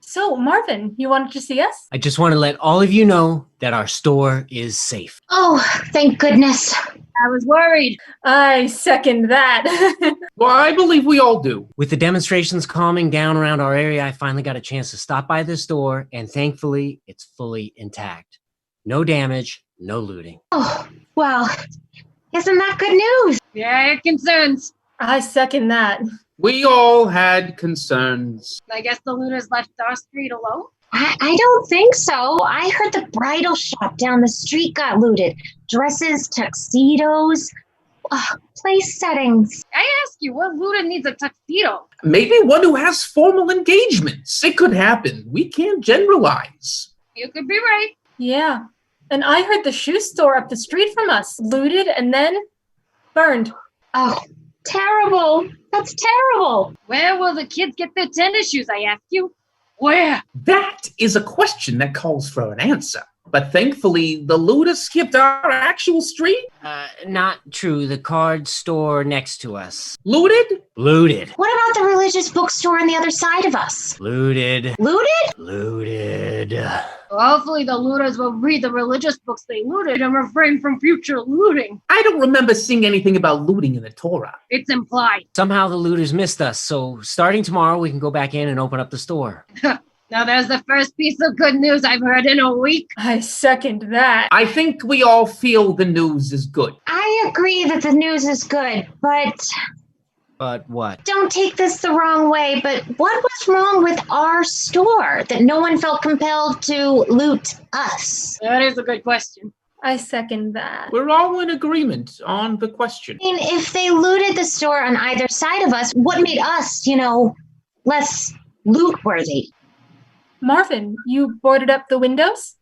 So, Marvin, you wanted to see us? I just want to let all of you know that our store is safe. Oh, thank goodness. I was worried. I second that. Well, I believe we all do. With the demonstrations calming down around our area, I finally got a chance to stop by this store, and thankfully, it's fully intact. No damage, no looting. Oh, well, isn't that good news? Yeah, I had concerns. I second that. We all had concerns. I guess the looters left our street alone. I don't think so. I heard the bridal shop down the street got looted. Dresses, tuxedos, place settings. I ask you, what looter needs a tuxedo? Maybe one who has formal engagements. It could happen. We can't generalize. You could be right. Yeah. And I heard the shoe store up the street from us looted and then burned. Oh, terrible. That's terrible. Where will the kids get their tennis shoes, I ask you? Where? That is a question that calls for an answer. But thankfully, the looters skipped our actual street. Not true. The card store next to us. Looted? Looted. What about the religious bookstore on the other side of us? Looted. Looted? Looted. Well, hopefully the looters will read the religious books they looted and refrain from future looting. I don't remember seeing anything about looting in the Torah. It's implied. Somehow the looters missed us, so starting tomorrow, we can go back in and open up the store. Now there's the first piece of good news I've heard in a week. I second that. I think we all feel the news is good. I agree that the news is good, but But what? don't take this the wrong way, but what was wrong with our store that no one felt compelled to loot us? That is a good question. I second that. We're all in agreement on the question. I mean, if they looted the store on either side of us, what made us, less loot-worthy? Marvin, you boarded up the windows?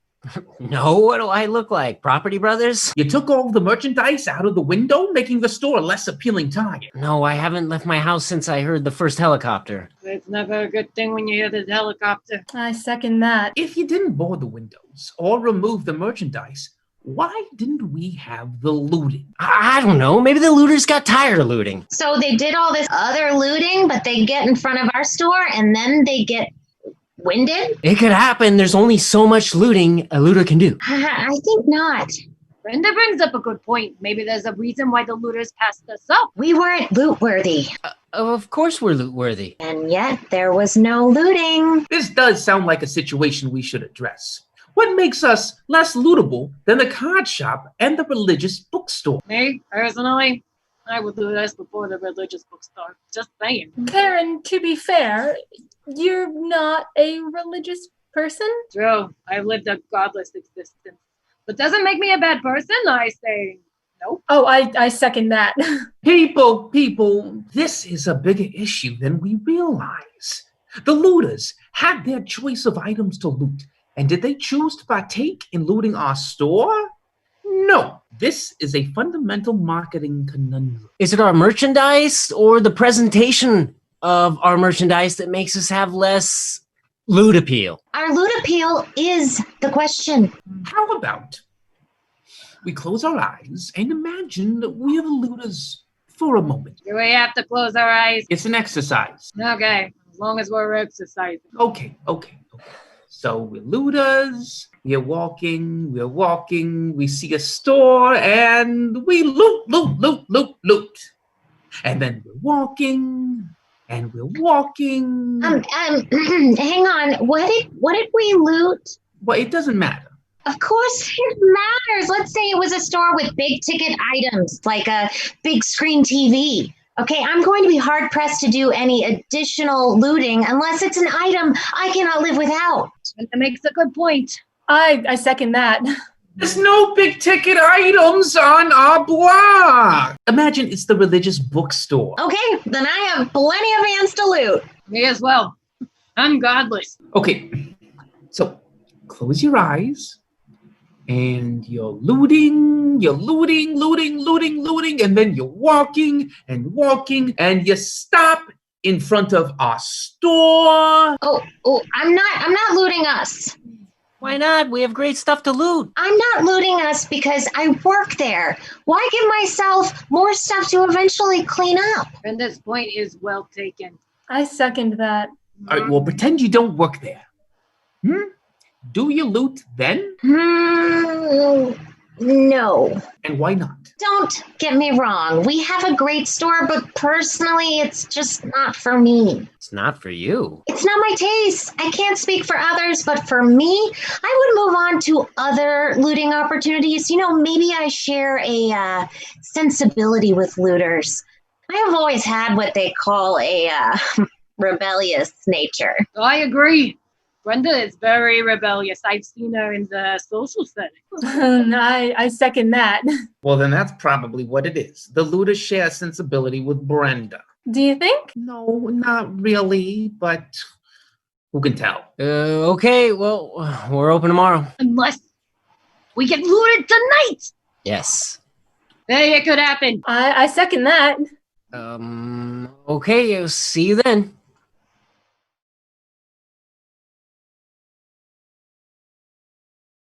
No, what do I look like? Property Brothers? You took all the merchandise out of the window, making the store a less appealing target. No, I haven't left my house since I heard the first helicopter. It's never a good thing when you hear the helicopter. I second that. If you didn't board the windows or remove the merchandise, why didn't we have the looting? I don't know. Maybe the looters got tired of looting. So they did all this other looting, but they get in front of our store and then they get winded? It could happen. There's only so much looting a looter can do. I think not. Brenda brings up a good point. Maybe there's a reason why the looters passed us up. We weren't loot-worthy, Of course we're loot-worthy. and yet there was no looting. This does sound like a situation we should address. What makes us less lootable than the card shop and the religious bookstore? Me, personally, I would do this before the religious bookstore. Just saying. Karen, to be fair, you're not a religious person? True, I've lived a godless existence. But doesn't make me a bad person, I say nope. Oh, I second that. People, this is a bigger issue than we realize. The looters had their choice of items to loot, and did they choose to partake in looting our store? No, this is a fundamental marketing conundrum. Is it our merchandise or the presentation of our merchandise that makes us have less loot appeal? Our loot appeal is the question. How about we close our eyes and imagine that we are the looters for a moment? Do we have to close our eyes? It's an exercise. Okay, as long as we're exercising. Okay. So we're looters, we're walking, we see a store, and we loot. And then we're walking, and we're walking. Hang on. What did we loot? Well, it doesn't matter. Of course it matters. Let's say it was a store with big ticket items, like a big screen TV. Okay, I'm going to be hard pressed to do any additional looting unless it's an item I cannot live without. That makes a good point. I second that. There's no big ticket items on our block. Imagine it's the religious bookstore. Okay, then I have plenty of hands to loot. Me as well. I'm godless. Okay, so close your eyes, and you're looting, and then you're walking, and you stop in front of our store. Oh, I'm not looting us. Why not? We have great stuff to loot. I'm not looting us because I work there. Why give myself more stuff to eventually clean up? And this point is well taken. I second that. All right, well, pretend you don't work there. Do you loot then? No. And why not? Don't get me wrong. We have a great store, but personally, it's just not for me. It's not for you. It's not my taste. I can't speak for others, but for me, I would move on to other looting opportunities. Maybe I share a sensibility with looters. I have always had what they call a rebellious nature. I agree. Brenda is very rebellious. I've seen her in the social setting. I second that. Well, then that's probably what it is. The looters share sensibility with Brenda. Do you think? No, not really, but who can tell? Okay, well, we're open tomorrow. Unless we get looted tonight. Yes. Hey, it could happen. I second that. Okay, see you then.